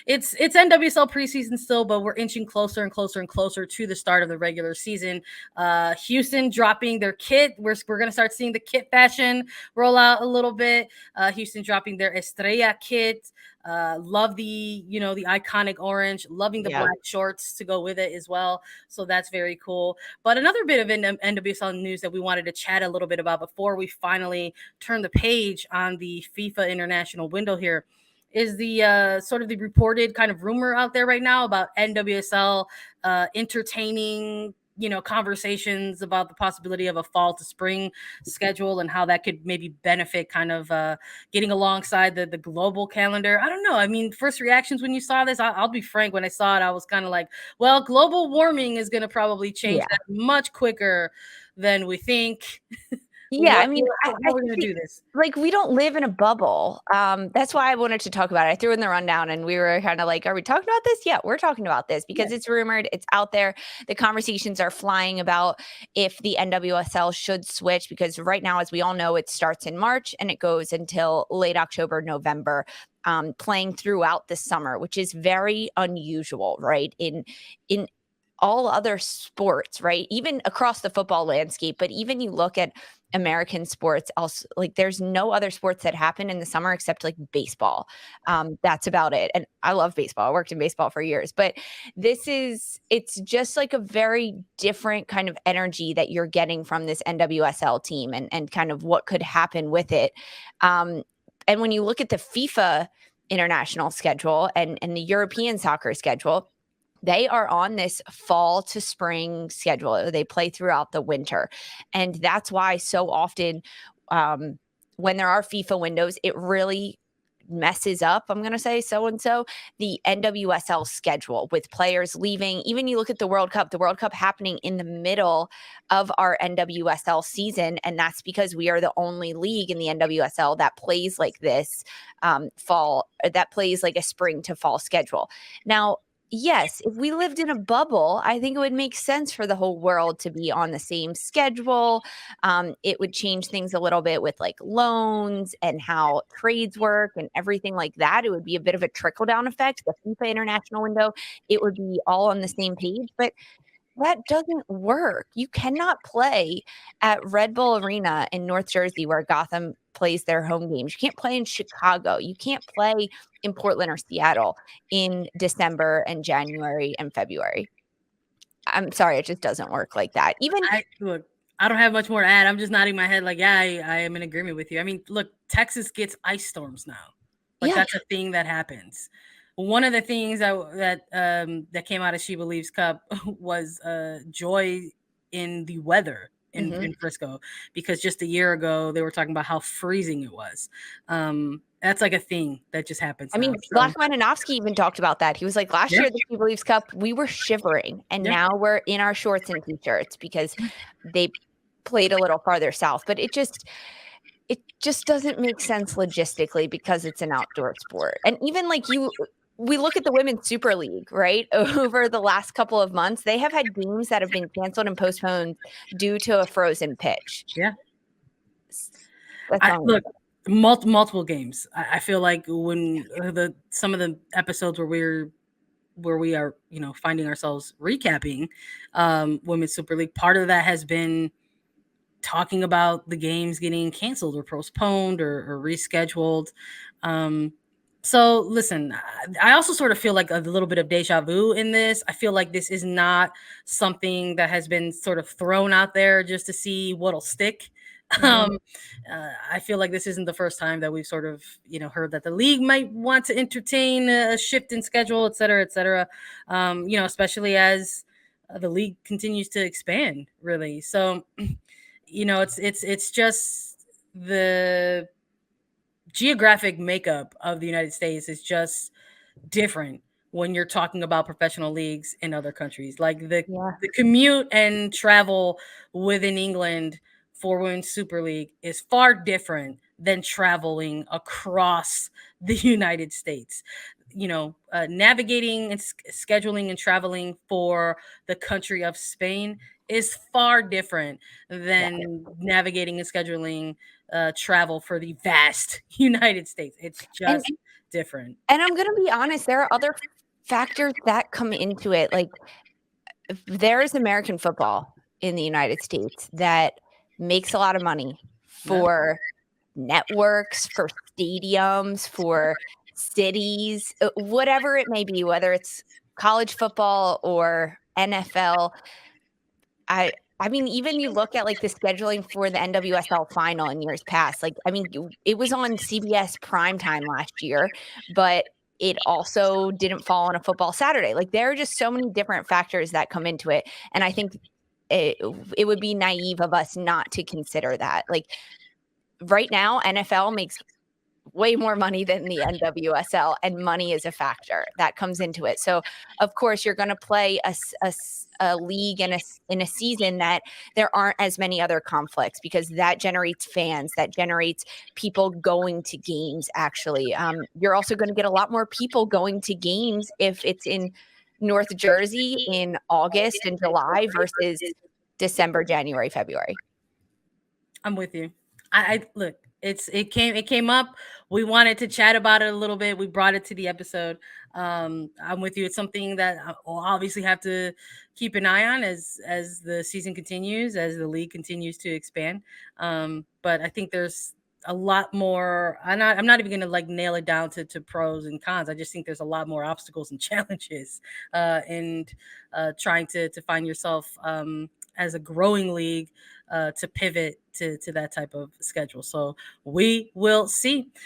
it's NWSL preseason still, but we're inching closer and closer and closer to the start of the regular season. Houston dropping their kit. We're gonna start seeing the kit fashion roll out a little bit. Houston dropping their Estrella kit. Love the the iconic orange. Loving the black shorts to go with it as well. So that's very cool. But another bit of NWSL news that we wanted to chat a little bit about before we finally turn the page on the FIFA international window here is the sort of the reported kind of rumor out there right now about NWSL entertaining conversations about the possibility of a fall to spring schedule and how that could maybe benefit kind of getting alongside the global calendar. I don't know. I mean, first reactions when you saw this, I'll be frank, when I saw it, I was kind of like, well, global warming is going to probably change that much quicker than we think. Yeah, I mean, how are we going to do this? Like, we don't live in a bubble. That's why I wanted to talk about it. I threw in the rundown and we were kind of like, are we talking about this? Yeah, we're talking about this because it's rumored, it's out there. The conversations are flying about if the NWSL should switch, because right now, as we all know, it starts in March and it goes until late October, November, playing throughout the summer, which is very unusual, right? In all other sports, right? Even across the football landscape, but even you look at American sports, also, like, there's no other sports that happen in the summer except like baseball. That's about it. And I love baseball. I worked in baseball for years, but it's just like a very different kind of energy that you're getting from this NWSL team and kind of what could happen with it. And when you look at the FIFA international schedule and the European soccer schedule, they are on this fall to spring schedule. They play throughout the winter. And that's why so often when there are FIFA windows, it really messes up, I'm going to say so-and-so, the NWSL schedule with players leaving. Even you look at the World Cup happening in the middle of our NWSL season. And that's because we are the only league in the NWSL that plays like this that plays like a spring to fall schedule. Now, yes, if we lived in a bubble, I think it would make sense for the whole world to be on the same schedule. It would change things a little bit with like loans and how trades work and everything like that. It would be a bit of a trickle down effect. The FIFA international window, it would be all on the same page, but that doesn't work. You cannot play at Red Bull Arena in North Jersey where Gotham plays their home games. You can't play in Chicago. You can't play in Portland or Seattle in December and January and February. I'm sorry, it just doesn't work like that. Look, I don't have much more to add. I'm just nodding my head like, yeah, I am in agreement with you. I mean, look, Texas gets ice storms now. Like, that's a thing that happens. One of the things that came out of She Believes Cup was joy in the weather in Frisco, because just a year ago they were talking about how freezing it was. That's like a thing that just happens. I mean, Black Mananovsky even talked about that. He was like, last year, the She Believes Cup, we were shivering, and now we're in our shorts and t-shirts because they played a little farther south. But it just doesn't make sense logistically because it's an outdoor sport. And even like we look at the Women's Super League, right? Over the last couple of months, they have had games that have been canceled and postponed due to a frozen pitch. Yeah. Look, multiple games. I feel like when some of the episodes where we are, finding ourselves recapping Women's Super League, part of that has been talking about the games getting canceled or postponed or rescheduled. So listen, I also sort of feel like a little bit of deja vu in this. I feel like this is not something that has been sort of thrown out there just to see what'll stick. I feel like this isn't the first time that we've sort of, heard that the league might want to entertain a shift in schedule, et cetera, et cetera. Especially as the league continues to expand, really. So, it's just the geographic makeup of the United States is just different when you're talking about professional leagues in other countries. Like the commute and travel within England for Women's Super League is far different than traveling across the United States. Navigating and scheduling and traveling for the country of Spain is far different than navigating and scheduling travel for the vast United States. It's just different. And I'm gonna be honest, there are other factors that come into it. Like, there is American football in the United States that makes a lot of money Yeah. for networks, for stadiums, for cities, whatever it may be, whether it's college football or NFL. I mean, even you look at, like, the scheduling for the NWSL final in years past, like, I mean, it was on CBS primetime last year, but it also didn't fall on a football Saturday. Like, there are just so many different factors that come into it, and I think it it would be naive of us not to consider that. Like, right now, NFL makes way more money than the NWSL, and money is a factor that comes into it. So, of course, you're going to play a league and in a season that there aren't as many other conflicts, because that generates fans, that generates people going to games. Actually, you're also going to get a lot more people going to games if it's in North Jersey in August and July versus December, January, February. I'm with you. I look, it came up. We wanted to chat about it a little bit. We brought it to the episode. I'm with you. It's something that we'll obviously have to keep an eye on as the season continues, as the league continues to expand. But I think there's a lot more. I'm not even gonna like nail it down to pros and cons. I just think there's a lot more obstacles and challenges and trying to find yourself as a growing league to pivot to that type of schedule. So we will see.